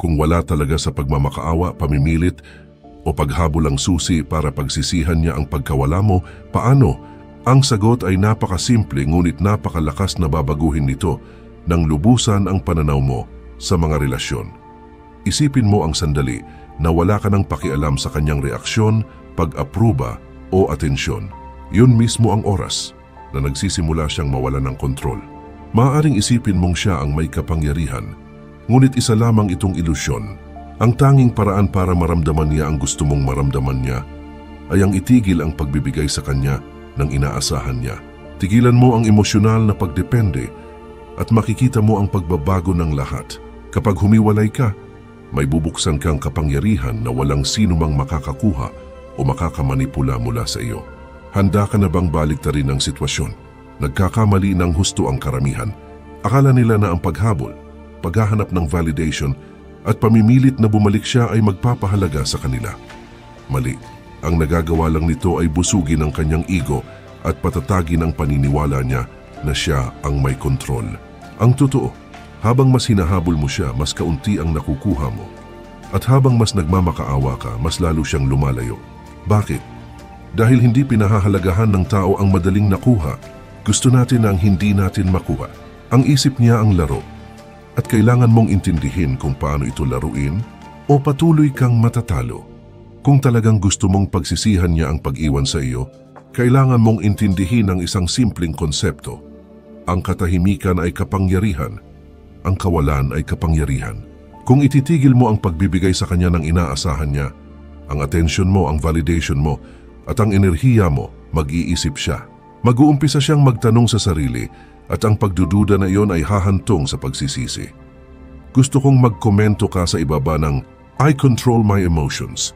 Kung wala talaga sa pagmamakaawa, pamimilit o paghabol ang susi para pagsisihan niya ang pagkawala mo, paano? Ang sagot ay napakasimple ngunit napakalakas na babaguhin nito nang lubusan ang pananaw mo sa mga relasyon. Isipin mo ang sandali na wala ka nang pakialam sa kanyang reaksyon, pag-apruba o atensyon. Yun mismo ang oras na nagsisimula siyang mawalan ng kontrol. Maaaring isipin mong siya ang may kapangyarihan, ngunit isa lamang itong ilusyon. Ang tanging paraan para maramdaman niya ang gusto mong maramdaman niya ay ang itigil ang pagbibigay sa kanya ng inaasahan niya. Tigilan mo ang emosyonal na pagdepende at makikita mo ang pagbabago ng lahat. Kapag humiwalay ka, may bubuksan kang kapangyarihan na walang sino mang makakakuha o makakamanipula mula sa iyo. Handa ka na bang baliktarin ang sitwasyon? Nagkakamali ng husto ang karamihan. Akala nila na ang paghabol, paghahanap ng validation at pamimilit na bumalik siya ay magpapahalaga sa kanila. Mali. Ang nagagawa lang nito ay busugin ang kanyang ego at patatagin ang paniniwala niya na siya ang may kontrol. Ang totoo, habang mas hinahabol mo siya, mas kaunti ang nakukuha mo. At habang mas nagmamakaawa ka, mas lalo siyang lumalayo. Bakit? Dahil hindi pinahahalagahan ng tao ang madaling nakuha, gusto natin ang hindi natin makuha. Ang isip niya ang laro. At kailangan mong intindihin kung paano ito laruin o patuloy kang matatalo. Kung talagang gusto mong pagsisihan niya ang pag-iwan sa iyo, kailangan mong intindihin ang isang simpleng konsepto. Ang katahimikan ay kapangyarihan. Ang kawalan ay kapangyarihan. Kung ititigil mo ang pagbibigay sa kanya ng inaasahan niya, ang attention mo, ang validation mo, at ang enerhiya mo, mag-iisip siya. Mag-uumpisa siyang magtanong sa sarili at ang pagdududa na iyon ay hahantong sa pagsisisi. Gusto kong magkomento ka sa ibaba ng I control my emotions.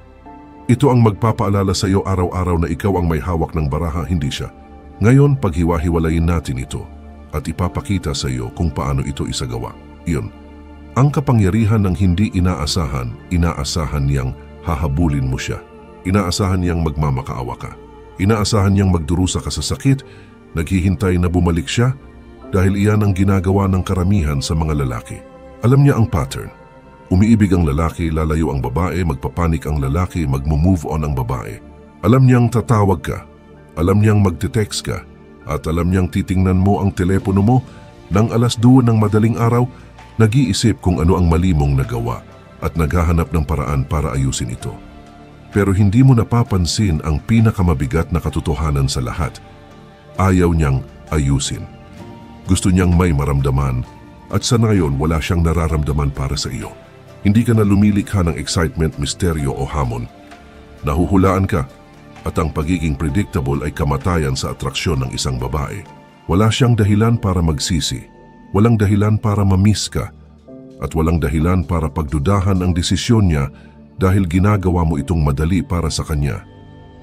Ito ang magpapaalala sa iyo araw-araw na ikaw ang may hawak ng baraha, hindi siya. Ngayon, paghiwa-hiwalayin natin ito at ipapakita sa iyo kung paano ito isagawa. Iyon, ang kapangyarihan ng hindi inaasahan niyang hahabulin mo siya. Inaasahan niyang magmamakaawa ka. Inaasahan niyang magdurusa ka sa sakit, naghihintay na bumalik siya dahil iyan ang ginagawa ng karamihan sa mga lalaki. Alam niya ang pattern. Umiibig ang lalaki, lalayo ang babae, magpapanik ang lalaki, magmo-move on ang babae. Alam niyang tatawag ka, alam niyang magte-text ka, at alam niyang titingnan mo ang telepono mo ng 2:00 ng madaling araw, nag-iisip kung ano ang mali mong nagawa at naghahanap ng paraan para ayusin ito. Pero hindi mo napapansin ang pinakamabigat na katotohanan sa lahat. Ayaw niyang ayusin. Gusto niyang may maramdaman at sa ngayon wala siyang nararamdaman para sa iyo. Hindi ka na lumilikha ng excitement, misteryo o hamon. Nahuhulaan ka at ang pagiging predictable ay kamatayan sa atraksyon ng isang babae. Wala siyang dahilan para magsisi, walang dahilan para mamiss ka, at walang dahilan para pagdudahan ang desisyon niya dahil ginagawa mo itong madali para sa kanya.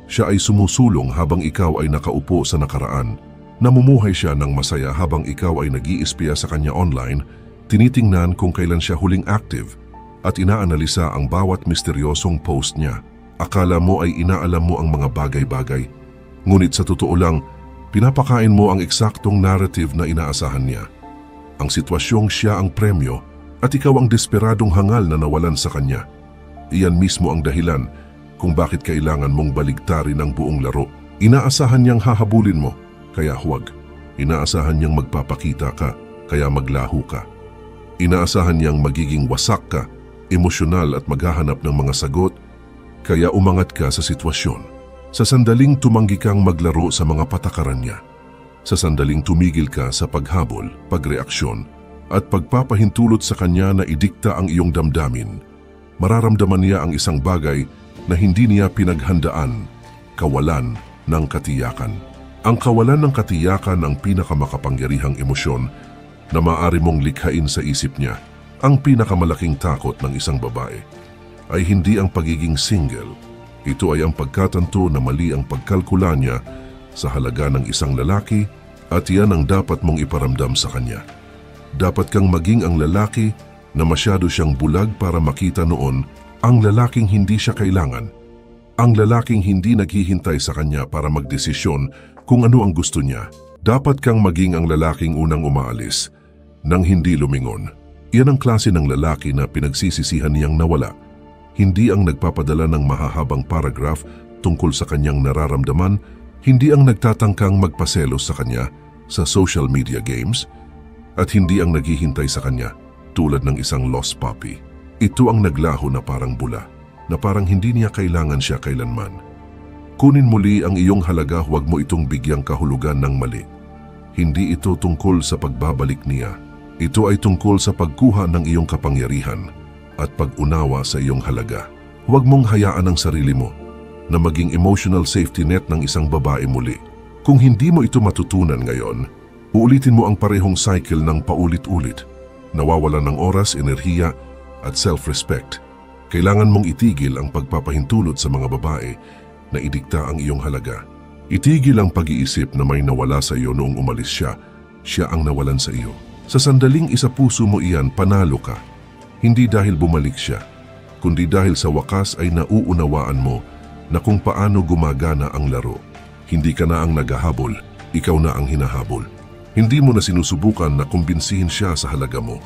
Siya ay sumusulong habang ikaw ay nakaupo sa nakaraan. Namumuhay siya ng masaya habang ikaw ay nag-iispiya sa kanya online, tinitingnan kung kailan siya huling active at inaanalisa ang bawat misteryosong post niya. Akala mo ay inaalam mo ang mga bagay-bagay. Ngunit sa totoo lang, pinapakain mo ang eksaktong narrative na inaasahan niya. Ang sitwasyong siya ang premyo at ikaw ang desperadong hangal na nawalan sa kanya. Iyan mismo ang dahilan kung bakit kailangan mong baligtarin ang buong laro. Inaasahan niyang hahabulin mo, kaya huwag. Inaasahan niyang magpapakita ka, kaya maglaho ka. Inaasahan niyang magiging wasak ka, emosyonal at maghahanap ng mga sagot, kaya umangat ka sa sitwasyon. Sa sandaling tumanggi kang maglaro sa mga patakaran niya. Sa sandaling tumigil ka sa paghabol, pagreaksyon, at pagpapahintulot sa kanya na idikta ang iyong damdamin, mararamdaman niya ang isang bagay na hindi niya pinaghandaan, kawalan ng katiyakan. Ang kawalan ng katiyakan ang pinakamakapangyarihang emosyon na maaari mong likhain sa isip niya. Ang pinakamalaking takot ng isang babae ay hindi ang pagiging single. Ito ay ang pagkatanto na mali ang pagkalkula niya sa halaga ng isang lalaki at iyan ang dapat mong iparamdam sa kanya. Dapat kang maging ang lalaki na masyado siyang bulag para makita noon ang lalaking hindi siya kailangan. Ang lalaking hindi naghihintay sa kanya para magdesisyon kung ano ang gusto niya. Dapat kang maging ang lalaking unang umaalis nang hindi lumingon. Yan ang klase ng lalaki na pinagsisisihan niyang nawala. Hindi ang nagpapadala ng mahahabang paragraph tungkol sa kanyang nararamdaman, hindi ang nagtatangkang magpaselos sa kanya sa social media games, at hindi ang naghihintay sa kanya tulad ng isang lost puppy. Ito ang naglaho na parang bula, na parang hindi niya kailangan siya kailanman. Kunin muli ang iyong halaga, huwag mo itong bigyang kahulugan ng mali. Hindi ito tungkol sa pagbabalik niya. Ito ay tungkol sa pagkuha ng iyong kapangyarihan at pag-unawa sa iyong halaga. Huwag mong hayaan ang sarili mo na maging emotional safety net ng isang babae muli. Kung hindi mo ito matutunan ngayon, uulitin mo ang parehong cycle ng paulit-ulit. Nawawalan ng oras, enerhiya at self-respect. Kailangan mong itigil ang pagpapahintulot sa mga babae na idikta ang iyong halaga. Itigil ang pag-iisip na may nawala sa iyo noong umalis siya. Siya ang nawalan sa iyo. Sa sandaling isapuso mo iyan, panalo ka. Hindi dahil bumalik siya, kundi dahil sa wakas ay nauunawaan mo na kung paano gumagana ang laro. Hindi ka na ang naghahabol, ikaw na ang hinahabol. Hindi mo na sinusubukan na kumbinsihin siya sa halaga mo.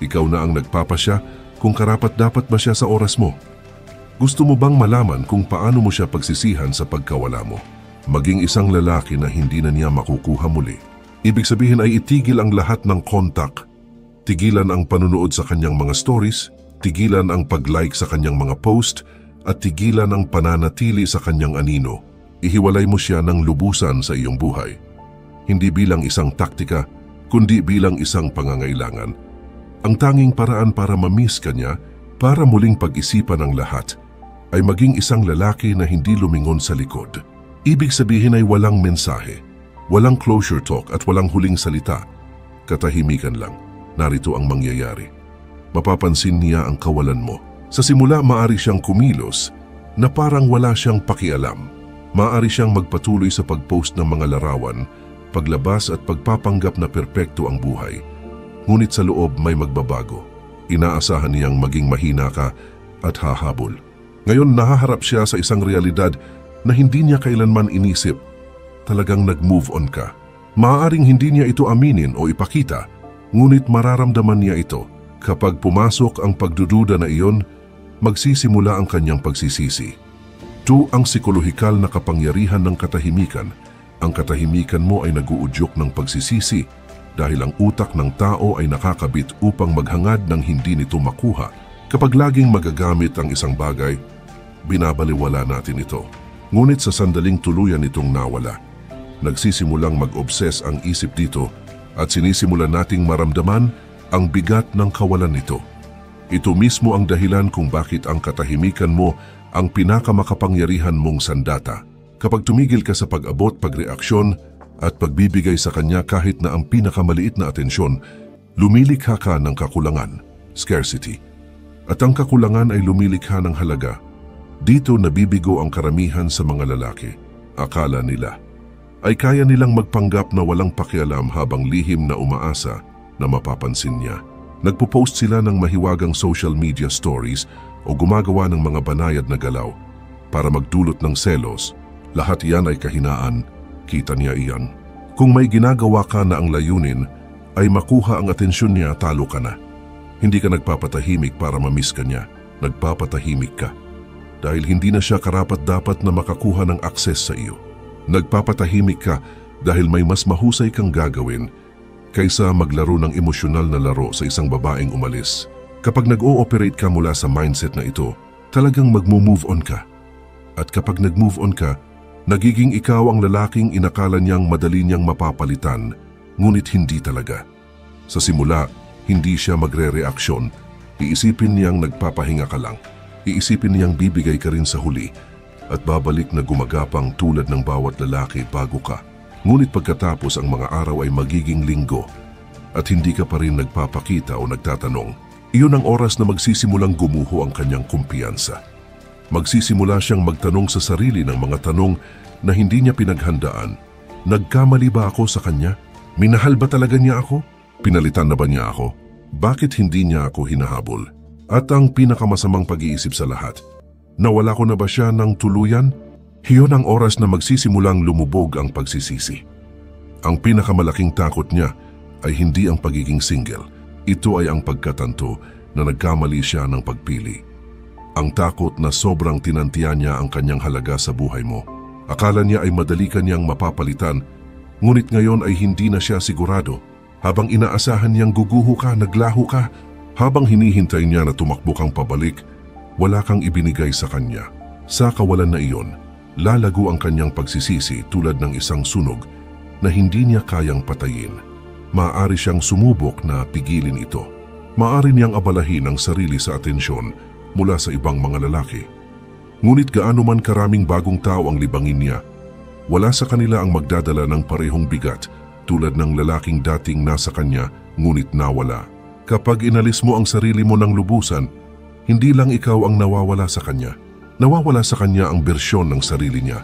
Ikaw na ang nagpapasya kung karapat-dapat ba siya sa oras mo. Gusto mo bang malaman kung paano mo siya pagsisihan sa pagkawala mo? Maging isang lalaki na hindi na niya makukuha muli. Ibig sabihin ay itigil ang lahat ng kontak. Tigilan ang panunood sa kanyang mga stories, tigilan ang pag-like sa kanyang mga post, at tigilan ang pananatili sa kanyang anino. Ihiwalay mo siya ng lubusan sa iyong buhay. Hindi bilang isang taktika, kundi bilang isang pangangailangan. Ang tanging paraan para ma-miss ka niya, para muling pag-isipan ang lahat, ay maging isang lalaki na hindi lumingon sa likod. Ibig sabihin ay walang mensahe, walang closure talk at walang huling salita. Katahimikan lang, narito ang mangyayari. Mapapansin niya ang kawalan mo. Sa simula, maaari siyang kumilos na parang wala siyang pakialam. Maaari siyang magpatuloy sa pag-post ng mga larawan, paglabas at pagpapanggap na perpekto ang buhay. Ngunit sa loob may magbabago. Inaasahan niyang maging mahina ka at hahabol. Ngayon nahaharap siya sa isang realidad na hindi niya kailanman inisip. Talagang nag-move on ka. Maaaring hindi niya ito aminin o ipakita, ngunit mararamdaman niya ito. Kapag pumasok ang pagdududa na iyon, magsisimula ang kanyang pagsisisi. Ito ang psikolohikal na kapangyarihan ng katahimikan. Ang katahimikan mo ay naguudyok ng pagsisisi dahil ang utak ng tao ay nakakabit upang maghangad ng hindi nito makuha. Kapag laging magagamit ang isang bagay, binabaliwala natin ito. Ngunit sa sandaling tuluyan itong nawala, nagsisimulang mag-obses ang isip dito at sinisimulan nating maramdaman ang bigat ng kawalan nito. Ito mismo ang dahilan kung bakit ang katahimikan mo ang pinakamakapangyarihan mong sandata. Kapag tumigil ka sa pag-abot, pagreaksyon at pagbibigay sa kanya kahit na ang pinakamaliit na atensyon, lumilikha ka ng kakulangan, scarcity. At ang kakulangan ay lumilikha ng halaga. Dito nabibigo ang karamihan sa mga lalaki. Akala nila ay kaya nilang magpanggap na walang pakialam habang lihim na umaasa na mapapansin niya. Nagpo-post sila ng mahiwagang social media stories o gumagawa ng mga banayad na galaw para magdulot ng selos. Lahat iyan ay kahinaan, kita niya iyan. Kung may ginagawa ka na ang layunin ay makuha ang atensyon niya, talo ka na. Hindi ka nagpapatahimik para mamiss ka niya, nagpapatahimik ka dahil hindi na siya karapat-dapat na makakuha ng akses sa iyo. Nagpapatahimik ka dahil may mas mahusay kang gagawin kaysa maglaro ng emosyonal na laro sa isang babaeng umalis. Kapag nag-ooperate ka mula sa mindset na ito, talagang magmo-move on ka. At kapag nag-move on ka, nagiging ikaw ang lalaking inakala niyang madali niyang mapapalitan, ngunit hindi talaga. Sa simula, hindi siya magre-reaksyon. Iisipin niyang nagpapahinga ka lang. Iisipin niyang bibigay ka rin sa huli at babalik na gumagapang tulad ng bawat lalaki bago ka. Ngunit pagkatapos ang mga araw ay magiging linggo at hindi ka pa rin nagpapakita o nagtatanong. Iyon ang oras na magsisimulang gumuho ang kanyang kumpiyansa. Magsisimula siyang magtanong sa sarili ng mga tanong na hindi niya pinaghandaan. Nagkamali ba ako sa kanya? Minahal ba talaga niya ako? Pinalitan na ba niya ako? Bakit hindi niya ako hinahabol? At ang pinakamasamang pag-iisip sa lahat, nawala ko na ba siya ng tuluyan? Iyon ang oras na magsisimulang lumubog ang pagsisisi. Ang pinakamalaking takot niya ay hindi ang pagiging single. Ito ay ang pagkatanto na nagkamali siya ng pagpili. Ang takot na sobrang tinantiyan niya ang kanyang halaga sa buhay mo. Akala niya ay madali kanyang mapapalitan, ngunit ngayon ay hindi na siya sigurado. Habang inaasahan niyang guguho ka, naglaho ka. Habang hinihintay niya na tumakbo kang pabalik, wala kang ibinigay sa kanya. Sa kawalan na iyon, lalago ang kanyang pagsisisi tulad ng isang sunog na hindi niya kayang patayin. Maaari siyang sumubok na pigilin ito. Maaari niyang abalahin ang sarili sa atensyon mula sa ibang mga lalaki. Ngunit gaano man karaming bagong tao ang libangin niya, wala sa kanila ang magdadala ng parehong bigat tulad ng lalaking dating nasa kanya ngunit nawala. Kapag inalis mo ang sarili mo ng lubusan, hindi lang ikaw ang nawawala sa kanya. Nawawala sa kanya ang bersyon ng sarili niya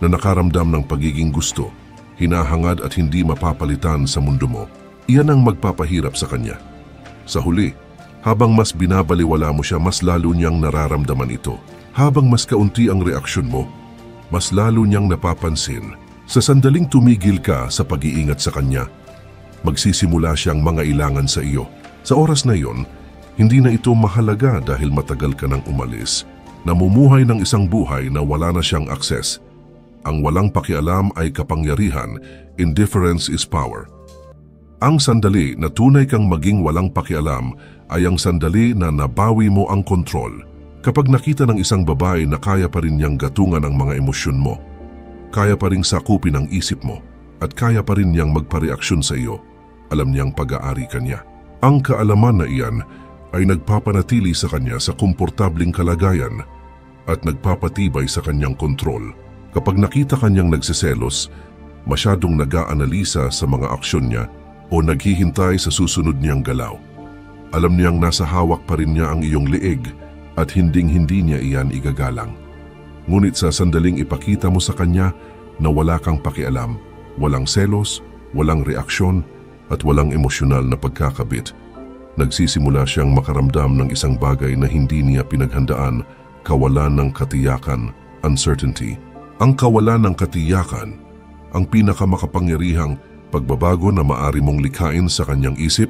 na nakaramdam ng pagiging gusto, hinahangad at hindi mapapalitan sa mundo mo. Iyan ang magpapahirap sa kanya. Sa huli, habang mas binabaliwala mo siya, mas lalo niyang nararamdaman ito. Habang mas kaunti ang reaksyon mo, mas lalo niyang napapansin. Sa sandaling tumigil ka sa pag-iingat sa kanya, magsisimula siyang mangailangan sa iyo. Sa oras na iyon, hindi na ito mahalaga dahil matagal ka nang umalis. Namumuhay ng isang buhay na wala na siyang akses. Ang walang pakialam ay kapangyarihan. Indifference is power. Ang sandali na tunay kang maging walang pakialam ay ang sandali na nabawi mo ang kontrol. Kapag nakita ng isang babae na kaya pa rin niyang gatungan ang mga emosyon mo, kaya pa rin sakupin ang isip mo, at kaya pa rin niyang magpareaksyon sa iyo, alam niyang pag-aari ka niya. Ang kaalaman na iyan ay nagpapanatili sa kanya sa komportabling kalagayan at nagpapatibay sa kanyang kontrol. Kapag nakita kanyang nagsiselos, masyadong nag-aanalisa sa mga aksyon niya o naghihintay sa susunod niyang galaw. Alam niyang nasa hawak pa rin niya ang iyong leeg at hinding-hindi niya iyan igagalang. Ngunit sa sandaling ipakita mo sa kanya na wala kang pakialam, walang selos, walang reaksyon at walang emosyonal na pagkakabit, nagsisimula siyang makaramdam ng isang bagay na hindi niya pinaghandaan, kawalan ng katiyakan, uncertainty. Ang kawalan ng katiyakan, ang pinakamakapangyarihang pagbabago na maari mong likhain sa kanyang isip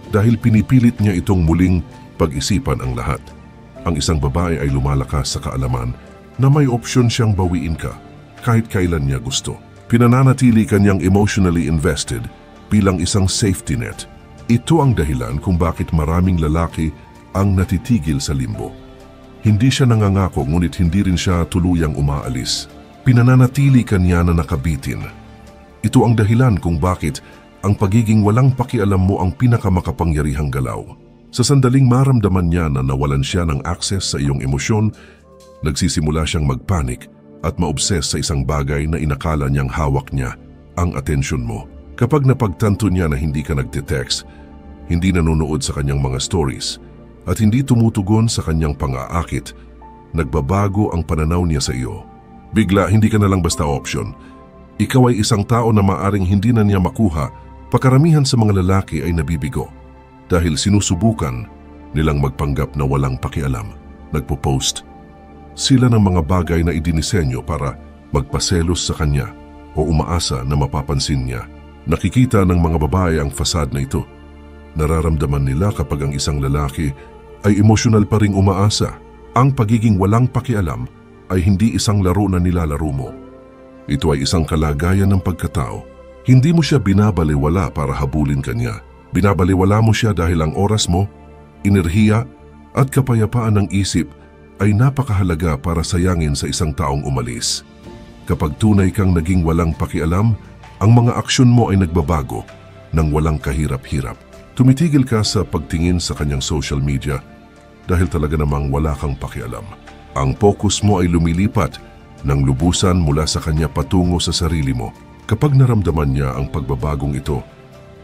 dahil pinipilit niya itong muling pag-isipan ang lahat. Ang isang babae ay lumalakas sa kaalaman na may opsyon siyang bawiin ka kahit kailan niya gusto. Pinananatili kanyang emotionally invested bilang isang safety net. Ito ang dahilan kung bakit maraming lalaki ang natitigil sa limbo. Hindi siya nangangako ngunit hindi rin siya tuluyang umaalis. Pinananatili kanya na nakabitin. Ito ang dahilan kung bakit ang pagiging walang pakialam mo ang pinakamakapangyarihang galaw. Sa sandaling maramdaman niya na nawalan siya ng access sa iyong emosyon, nagsisimula siyang magpanik at maobses sa isang bagay na inakala niyang hawak niya ang atensyon mo. Kapag napagtanto niya na hindi ka nagte-text, hindi nanonood sa kanyang mga stories, at hindi tumutugon sa kanyang pang-aakit, nagbabago ang pananaw niya sa iyo. Bigla, hindi ka na lang basta option. Ikaw ay isang tao na maaring hindi na niya makuha. Pagkaramihan sa mga lalaki ay nabibigo dahil sinusubukan nilang magpanggap na walang pakialam. Nagpo-post sila ng mga bagay na idinisenyo para magpaselos sa kanya o umaasa na mapapansin niya. Nakikita ng mga babae ang fasad na ito. Nararamdaman nila kapag ang isang lalaki ay emosyonal pa ring umaasa. Ang pagiging walang pakialam ay hindi isang laro na nilalaro mo. Ito ay isang kalagayan ng pagkatao. Hindi mo siya binabaliwala para habulin kanya. Binabaliwala mo siya dahil ang oras mo, enerhiya at kapayapaan ng isip ay napakahalaga para sayangin sa isang taong umalis. Kapag tunay kang naging walang pakialam, ang mga aksyon mo ay nagbabago ng walang kahirap-hirap. Tumitigil ka sa pagtingin sa kanyang social media dahil talaga namang wala kang pakialam. Ang focus mo ay lumilipat ng lubusan mula sa kanya patungo sa sarili mo. Kapag naramdaman niya ang pagbabagong ito,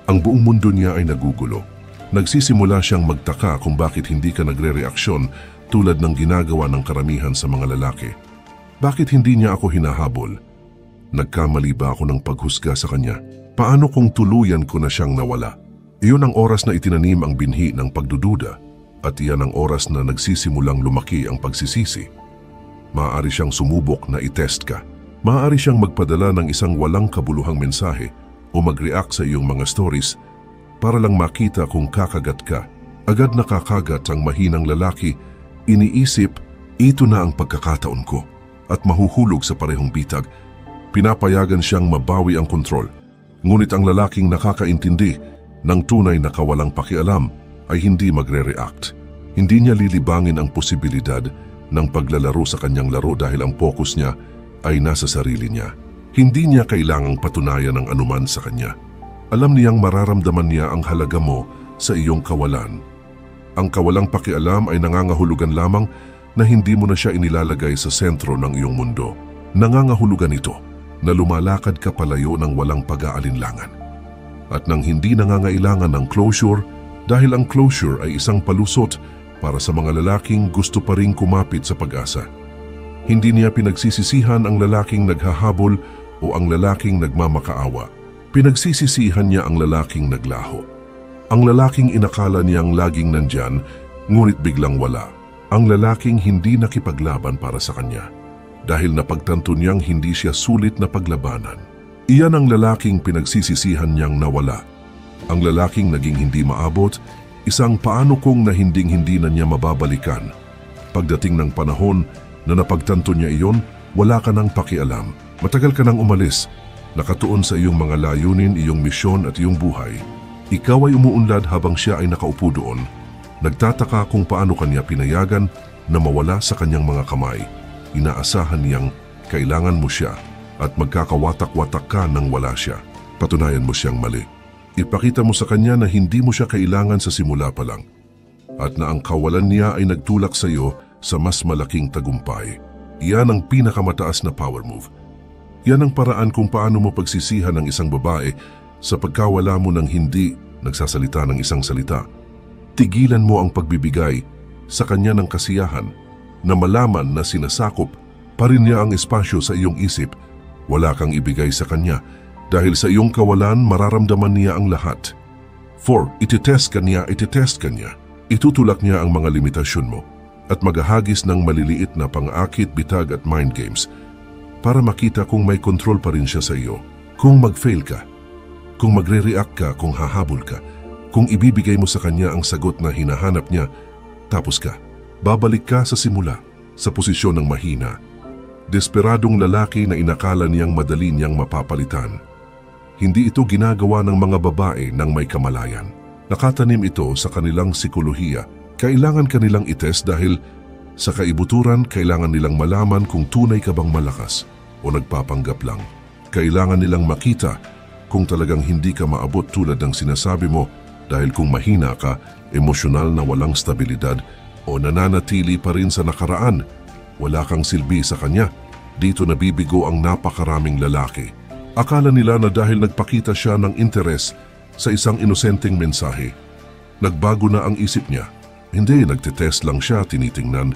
ang buong mundo niya ay nagugulo. Nagsisimula siyang magtaka kung bakit hindi ka nagre-reaksyon tulad ng ginagawa ng karamihan sa mga lalaki. Bakit hindi niya ako hinahabol? Nagkamali ba ako ng paghusga sa kanya? Paano kung tuluyan ko na siyang nawala? Iyon ang oras na itinanim ang binhi ng pagdududa at iyan ang oras na nagsisimulang lumaki ang pagsisisi. Maaari siyang sumubok na i-test ka. Maaari siyang magpadala ng isang walang kabuluhang mensahe o mag-react sa iyong mga stories para lang makita kung kakagat ka. Agad nakakagat ang mahinang lalaki, iniisip, ito na ang pagkakataon ko at mahuhulog sa parehong bitag. Pinapayagan siyang mabawi ang kontrol. Ngunit ang lalaking nakakaintindi ng tunay na kawalang pakialam ay hindi magre-react. Hindi niya lilibangin ang posibilidad ng paglalaro sa kanyang laro dahil ang focus niya ay nasa sarili niya. Hindi niya kailangang patunayan ang anuman sa kanya. Alam niyang mararamdaman niya ang halaga mo sa iyong kawalan. Ang kawalang pakialam ay nangangahulugan lamang na hindi mo na siya inilalagay sa sentro ng iyong mundo. Nangangahulugan ito na lumalakad ka palayo ng walang pag-aalinlangan. At nang hindi nangangailangan ng closure dahil ang closure ay isang palusot para sa mga lalaking gusto pa ring kumapit sa pag-asa. Hindi niya pinagsisisihan ang lalaking naghahabol o ang lalaking nagmamakaawa. Pinagsisisihan niya ang lalaking naglaho. Ang lalaking inakala niyang laging nandyan, ngunit biglang wala. Ang lalaking hindi nakipaglaban para sa kanya dahil napagtanto niyang hindi siya sulit na paglabanan. Iyan ang lalaking pinagsisisihan niyang nawala. Ang lalaking naging hindi maabot, isang paano kung na hindi na niya mababalikan. Pagdating ng panahon na napagtanto niya iyon, wala ka nang pakialam. Matagal ka nang umalis, nakatuon sa iyong mga layunin, iyong misyon at iyong buhay. Ikaw ay umuunlad habang siya ay nakaupo doon. Nagtataka kung paano kanya pinayagan na mawala sa kanyang mga kamay. Inaasahan niyang kailangan mo siya at magkakawatak-watak ka nang wala siya. Patunayan mo siyang mali. Ipakita mo sa kanya na hindi mo siya kailangan sa simula pa lang at na ang kawalan niya ay nagtulak sa iyo sa mas malaking tagumpay. Iyan ang pinakamataas na power move. Yan ang paraan kung paano mo pagsisihan ng isang babae sa pagkawala mo ng hindi nagsasalita ng isang salita. Tigilan mo ang pagbibigay sa kanya ng kasiyahan na malaman na sinasakop pa rin niya ang espasyo sa iyong isip. Wala kang ibigay sa kanya dahil sa iyong kawalan mararamdaman niya ang lahat. 4. Ititest ka niya. Itutulak niya ang mga limitasyon mo at maghahagis ng maliliit na pang-akit, bitag at mind games para makita kung may kontrol pa rin siya sa iyo. Kung mag-fail ka, kung magre-react ka, kung hahabol ka, kung ibibigay mo sa kanya ang sagot na hinahanap niya, tapos ka. Babalik ka sa simula, sa posisyon ng mahina. Desperadong lalaki na inakala niyang madali niyang mapapalitan. Hindi ito ginagawa ng mga babae ng may kamalayan. Nakatanim ito sa kanilang sikolohiya. Kailangan kanilang itest dahil sa kaibuturan kailangan nilang malaman kung tunay ka bang malakas o nagpapanggap lang. Kailangan nilang makita kung talagang hindi ka maabot tulad ng sinasabi mo dahil kung mahina ka, emosyonal na walang stabilidad o nananatili pa rin sa nakaraan, wala kang silbi sa kanya. Dito nabibigo ang napakaraming lalaki. Akala nila na dahil nagpakita siya ng interes sa isang inosenteng mensahe, nagbago na ang isip niya. Hindi, nagtitest lang siya, tinitingnan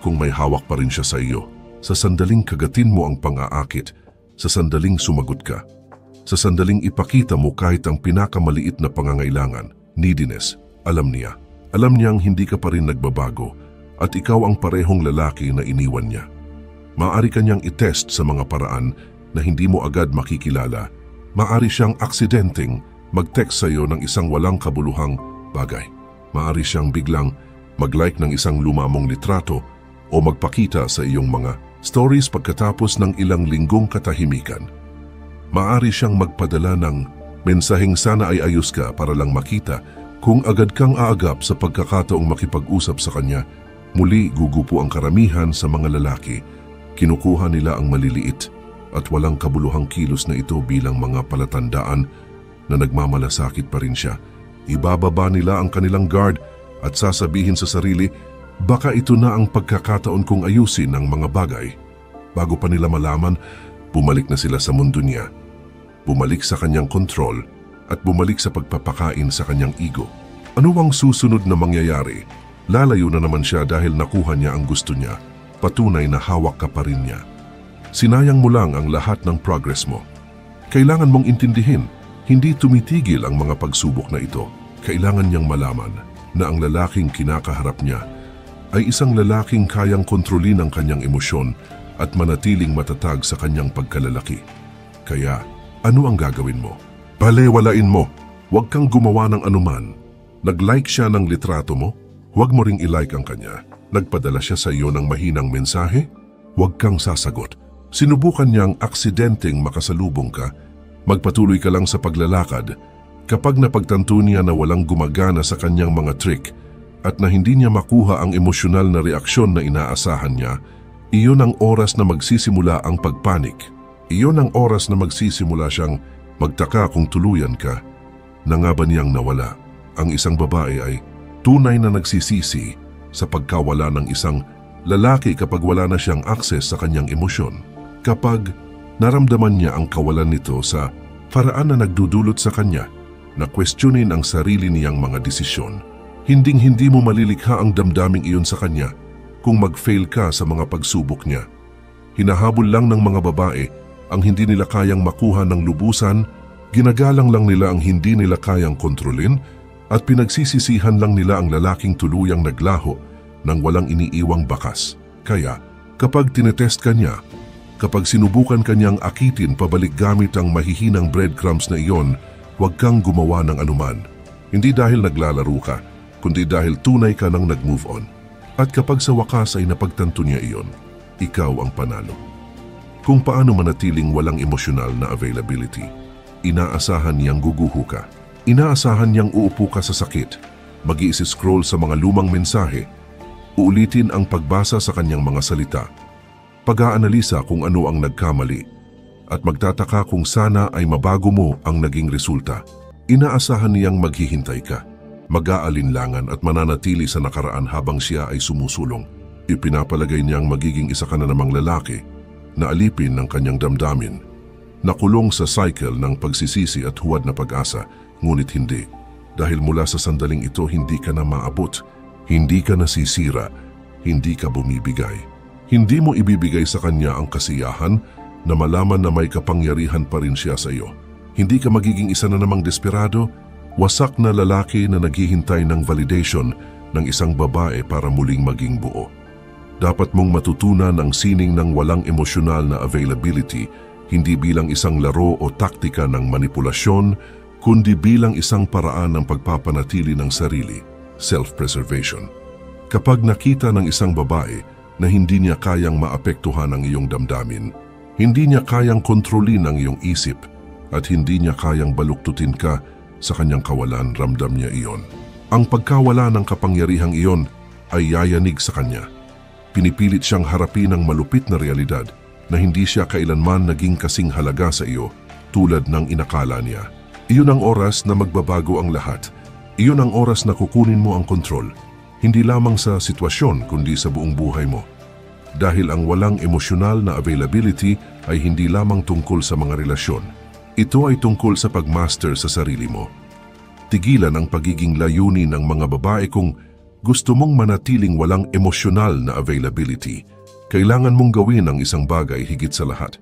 kung may hawak pa rin siya sa iyo. Sa sandaling kagatin mo ang pang-aakit, sa sandaling sumagot ka, sa sandaling ipakita mo kahit ang pinakamaliit na pangangailangan, neediness, alam niya. Alam niyang hindi ka pa rin nagbabago at ikaw ang parehong lalaki na iniwan niya. Maaari ka niyang itest sa mga paraan na hindi mo agad makikilala. Maaari siyang aksidenteng mag-text sa iyo ng isang walang kabuluhang bagay. Maaari siyang biglang mag-like ng isang lumamong litrato o magpakita sa iyong mga stories pagkatapos ng ilang linggong katahimikan. Maaari siyang magpadala ng mensaheng sana ay ayos ka para lang makita kung agad kang aagap sa pagkakataong makipag-usap sa kanya. Muli gugupo ang karamihan sa mga lalaki. Kinukuha nila ang maliliit at walang kabuluhang kilos na ito bilang mga palatandaan na nagmamalasakit pa rin siya. Ibababa nila ang kanilang guard at sasabihin sa sarili, baka ito na ang pagkakataon kong ayusin ang mga bagay. Bago pa nila malaman, bumalik na sila sa mundo niya. Bumalik sa kanyang kontrol at bumalik sa pagpapakain sa kanyang ego. Ano ang susunod na mangyayari? Lalayo na naman siya dahil nakuha niya ang gusto niya. Patunay na hawak ka pa rin niya. Sinayang mo lang ang lahat ng progress mo. Kailangan mong intindihin, hindi tumitigil ang mga pagsubok na ito. Kailangan niyang malaman na ang lalaking kinakaharap niya ay isang lalaking kayang kontrolin ang kanyang emosyon at manatiling matatag sa kanyang pagkalalaki. Kaya, ano ang gagawin mo? Balewalain mo. Huwag kang gumawa ng anuman. Nag-like siya ng litrato mo, huwag mo ring i-like ang kanya. Nagpadala siya sa iyo ng mahinang mensahe, huwag kang sasagot. Sinubukan niyang aksidenteng makasalubong ka, magpatuloy ka lang sa paglalakad. Kapag napagtanto niya na walang gumagana sa kanyang mga trick at na hindi niya makuha ang emosyonal na reaksyon na inaasahan niya, iyon ang oras na magsisimula ang pagpanik. Iyon ang oras na magsisimula siyang magtaka kung tuluyan ka na nga ba niyang nawala. Ang isang babae ay tunay na nagsisisi sa pagkawala ng isang lalaki kapag wala na siyang akses sa kanyang emosyon. Kapag naramdaman niya ang kawalan nito sa paraan na nagdudulot sa kanya na questionin ang sarili niyang mga desisyon, hinding-hindi mo malilikha ang damdaming iyon sa kanya kung mag-fail ka sa mga pagsubok niya. Hinahabol lang ng mga babae ang hindi nila kayang makuha ng lubusan, ginagalang lang nila ang hindi nila kayang kontrolin, at pinagsisisihan lang nila ang lalaking tuluyang naglaho nang walang iniiwang bakas. Kaya, kapag tinetest ka niya, kapag sinubukan kanyang akitin pabalik gamit ang mahihinang breadcrumbs na iyon, huwag kang gumawa ng anuman. Hindi dahil naglalaro ka, kundi dahil tunay ka nang nag-move on. At kapag sa wakas ay napagtanto niya iyon, ikaw ang panalo. Kung paano manatiling walang emosyonal na availability, inaasahan niyang guguho ka. Inaasahan niyang uupo ka sa sakit, mag-i-scroll sa mga lumang mensahe, uulitin ang pagbasa sa kanyang mga salita, pag-aanalisa kung ano ang nagkamali, at magtataka kung sana ay mabago mo ang naging resulta. Inaasahan niyang maghihintay ka, mag-aalinlangan at mananatili sa nakaraan habang siya ay sumusulong. Ipinapalagay niyang magiging isa ka na namang lalaki na alipin ng kanyang damdamin, nakulong sa cycle ng pagsisisi at huwad na pag-asa. Ngunit hindi, dahil mula sa sandaling ito hindi ka na maabot, hindi ka nasisira, hindi ka bumibigay. Hindi mo ibibigay sa kanya ang kasiyahan na malaman na may kapangyarihan pa rin siya sa iyo. Hindi ka magiging isa na namang desperado, wasak na lalaki na naghihintay ng validation ng isang babae para muling maging buo. Dapat mong matutunan ang sining ng walang emosyonal na availability, hindi bilang isang laro o taktika ng manipulasyon, kundi bilang isang paraan ng pagpapanatili ng sarili, self-preservation. Kapag nakita ng isang babae na hindi niya kayang maapektuhan ang iyong damdamin, hindi niya kayang kontrolin ang iyong isip, at hindi niya kayang baluktutin ka sa kanyang kawalan, ramdam niya iyon. Ang pagkawala ng kapangyarihang iyon ay yayanig sa kanya. Pinipilit siyang harapin ang malupit na realidad na hindi siya kailanman naging kasing halaga sa iyo tulad ng inakala niya. Iyon ang oras na magbabago ang lahat. Iyon ang oras na kukunin mo ang kontrol, hindi lamang sa sitwasyon kundi sa buong buhay mo. Dahil ang walang emosyonal na availability ay hindi lamang tungkol sa mga relasyon. Ito ay tungkol sa pagmaster sa sarili mo. Tigilan ang pagiging layunin ng mga babae kung gusto mong manatiling walang emosyonal na availability. Kailangan mong gawin ang isang bagay higit sa lahat.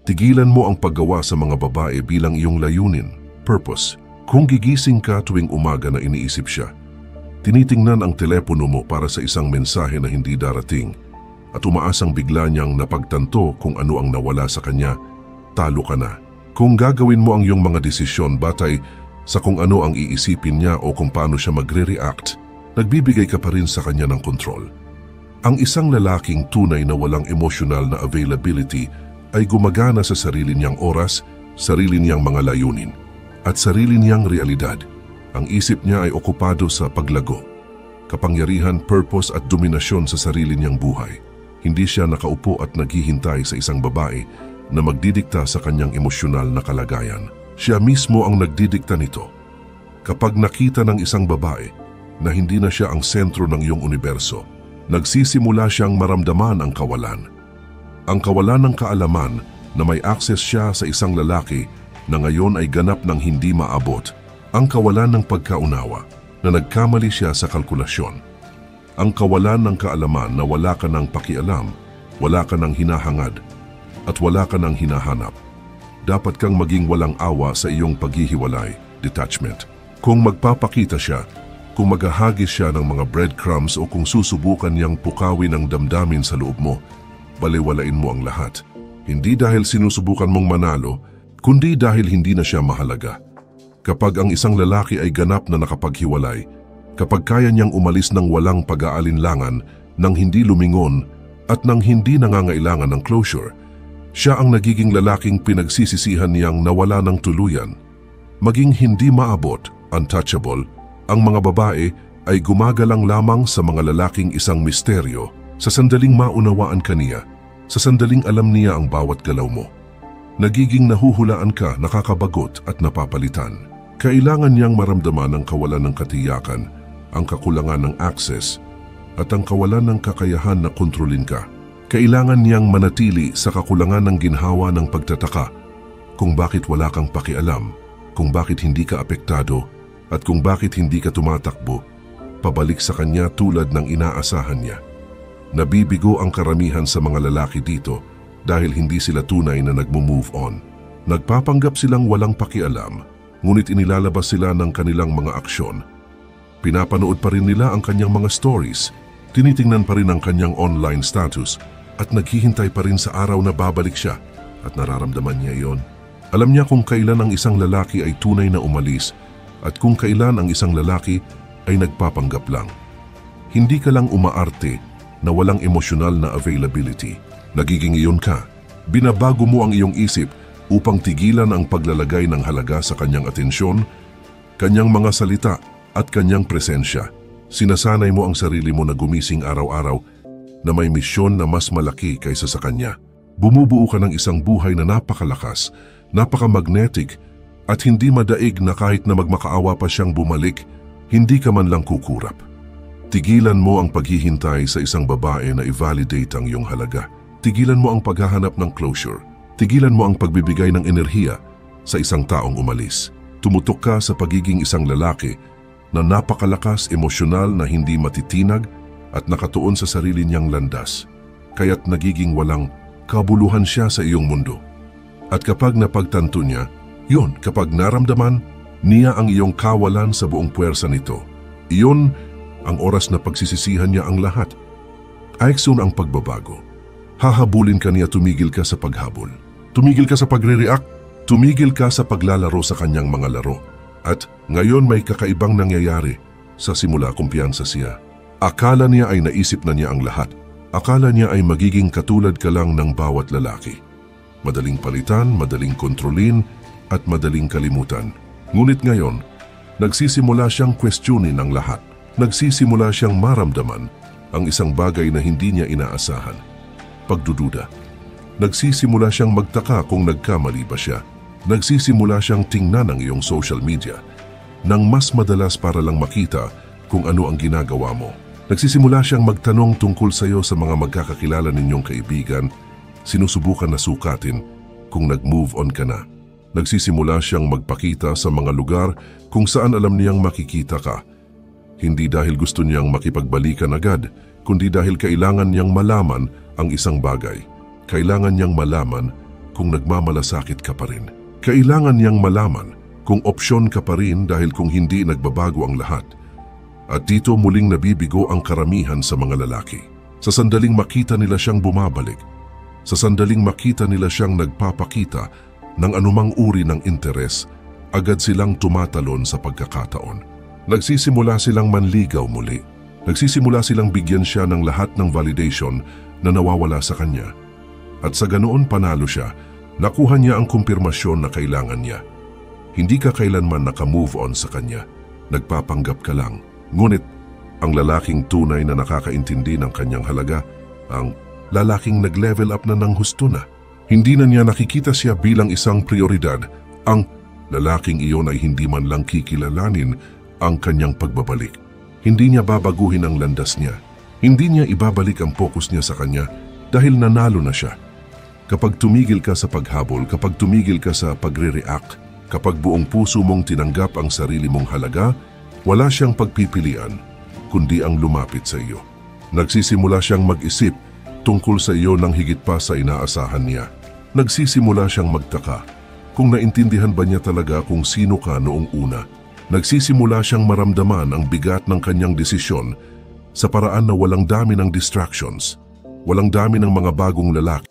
Tigilan mo ang paggawa sa mga babae bilang iyong layunin. Purpose. Kung gigising ka tuwing umaga na iniisip siya, tinitingnan ang telepono mo para sa isang mensahe na hindi darating, at umaasang bigla niyang napagtanto kung ano ang nawala sa kanya, talo ka na. Kung gagawin mo ang iyong mga desisyon batay sa kung ano ang iisipin niya o kung paano siya magre-react, nagbibigay ka pa rin sa kanya ng kontrol. Ang isang lalaking tunay na walang emotional na availability ay gumagana sa sarili niyang oras, sarili niyang mga layunin, at sarili niyang realidad. Ang isip niya ay okupado sa paglago, kapangyarihan, purpose at dominasyon sa sarili niyang buhay. Hindi siya nakaupo at naghihintay sa isang babae na magdidikta sa kanyang emosyonal na kalagayan. Siya mismo ang nagdidikta nito. Kapag nakita ng isang babae na hindi na siya ang sentro ng iyong universo, nagsisimula siyang maramdaman ang kawalan. Ang kawalan ng kaalaman na may access siya sa isang lalaki na ngayon ay ganap ng hindi maabot, ang kawalan ng pagkaunawa na nagkamali siya sa kalkulasyon, ang kawalan ng kaalaman na wala ka ng pakialam, wala ka ng hinahangad, at wala ka ng hinahanap. Dapat kang maging walang awa sa iyong paghihiwalay, detachment. Kung magpapakita siya, kung maghahagis siya ng mga breadcrumbs o kung susubukan niyang pukawin ang damdamin sa loob mo, baliwalain mo ang lahat. Hindi dahil sinusubukan mong manalo, kundi dahil hindi na siya mahalaga. Kapag ang isang lalaki ay ganap na nakapaghiwalay, kapag kaya niyang umalis ng walang pag-aalinlangan, nang hindi lumingon at nang hindi nangangailangan ng closure, siya ang nagiging lalaking pinagsisisihan niyang nawala ng tuluyan. Maging hindi maabot, untouchable, ang mga babae ay gumagalang lamang sa mga lalaking isang misteryo, sa sandaling maunawaan ka niya, sa sandaling alam niya ang bawat galaw mo. Nagiging nahuhulaan ka, nakakabagot at napapalitan. Kailangan niyang maramdaman ang kawalan ng katiyakan, ang kakulangan ng access, at ang kawalan ng kakayahan na kontrolin ka. Kailangan niyang manatili sa kakulangan ng ginhawa ng pagtataka kung bakit wala kang pakialam, kung bakit hindi ka apektado, at kung bakit hindi ka tumatakbo pabalik sa kanya tulad ng inaasahan niya. Nabibigo ang karamihan sa mga lalaki dito dahil hindi sila tunay na nagmo-move on. Nagpapanggap silang walang pakialam, ngunit inilalabas sila ng kanilang mga aksyon. Pinapanood pa rin nila ang kanyang mga stories, tinitingnan pa rin ang kanyang online status, at naghihintay pa rin sa araw na babalik siya at nararamdaman niya iyon. Alam niya kung kailan ang isang lalaki ay tunay na umalis at kung kailan ang isang lalaki ay nagpapanggap lang. Hindi ka lang umaarte na walang emosyonal na availability. Nagiging iyon ka. Binabago mo ang iyong isip upang tigilan ang paglalagay ng halaga sa kanyang atensyon, kanyang mga salita at kanyang presensya. Sinasanay mo ang sarili mo na gumising araw-araw na may misyon na mas malaki kaysa sa kanya. Bumubuo ka ng isang buhay na napakalakas, napakamagnetic, at hindi madaig na kahit na magmakaawa pa siyang bumalik, hindi ka man lang kukurap. Tigilan mo ang paghihintay sa isang babae na i-validate ang iyong halaga. Tigilan mo ang paghahanap ng closure. Tigilan mo ang pagbibigay ng enerhiya sa isang taong umalis. Tumutok ka sa pagiging isang lalaki na napakalakas, emosyonal, na hindi matitinag, at nakatuon sa sarili niyang landas, kaya't nagiging walang kabuluhan siya sa iyong mundo. At kapag napagtanto niya, yun, kapag naramdaman niya ang iyong kawalan sa buong puwersa nito, iyon ang oras na pagsisisihan niya ang lahat. Aekson ang pagbabago. Hahabulin ka niya, tumigil ka sa paghabol. Tumigil ka sa pagre-react. Tumigil ka sa paglalaro sa kanyang mga laro. At ngayon may kakaibang nangyayari. Sa simula, kumpiyansa siya. Akala niya ay naisip na niya ang lahat. Akala niya ay magiging katulad ka lang ng bawat lalaki. Madaling palitan, madaling kontrolin, at madaling kalimutan. Ngunit ngayon, nagsisimula siyang questionin ang lahat. Nagsisimula siyang maramdaman ang isang bagay na hindi niya inaasahan. Pagdududa. Nagsisimula siyang magtaka kung nagkamali ba siya. Nagsisimula siyang tingnan ang iyong social media nang mas madalas para lang makita kung ano ang ginagawa mo. Nagsisimula siyang magtanong tungkol sa iyo sa mga magkakakilala ninyong kaibigan. Sinusubukan na sukatin kung nag-move on ka na. Nagsisimula siyang magpakita sa mga lugar kung saan alam niyang makikita ka. Hindi dahil gusto niyang makipagbalikan agad, kundi dahil kailangan niyang malaman ang isang bagay. Kailangan niyang malaman kung nagmamalasakit ka pa rin. Kailangan niyang malaman kung opsyon ka pa rin dahil kung hindi nagbabago ang lahat. At dito muling nabibigo ang karamihan sa mga lalaki. Sa sandaling makita nila siyang bumabalik, sa sandaling makita nila siyang nagpapakita ng anumang uri ng interes, agad silang tumatalon sa pagkakataon. Nagsisimula silang manligaw muli. Nagsisimula silang bigyan siya ng lahat ng validation na nawawala sa kanya. At sa ganoon panalo siya, nakuha niya ang kumpirmasyon na kailangan niya. Hindi ka kailanman naka-move on sa kanya. Nagpapanggap ka lang. Ngunit, ang lalaking tunay na nakakaintindi ng kanyang halaga, ang lalaking nag-level up na ng husto na. Hindi na niya nakikita siya bilang isang prioridad. Ang lalaking iyon ay hindi man lang kikilalanin ang kanyang pagbabalik. Hindi niya babaguhin ang landas niya. Hindi niya ibabalik ang focus niya sa kanya dahil nanalo na siya. Kapag tumigil ka sa paghabol, kapag tumigil ka sa pagre-react, kapag buong puso mong tinanggap ang sarili mong halaga, wala siyang pagpipilian, kundi ang lumapit sa iyo. Nagsisimula siyang mag-isip tungkol sa iyo nang higit pa sa inaasahan niya. Nagsisimula siyang magtaka kung naintindihan ba niya talaga kung sino ka noong una. Nagsisimula siyang maramdaman ang bigat ng kanyang desisyon sa paraan na walang dami ng distractions, walang dami ng mga bagong lalaki.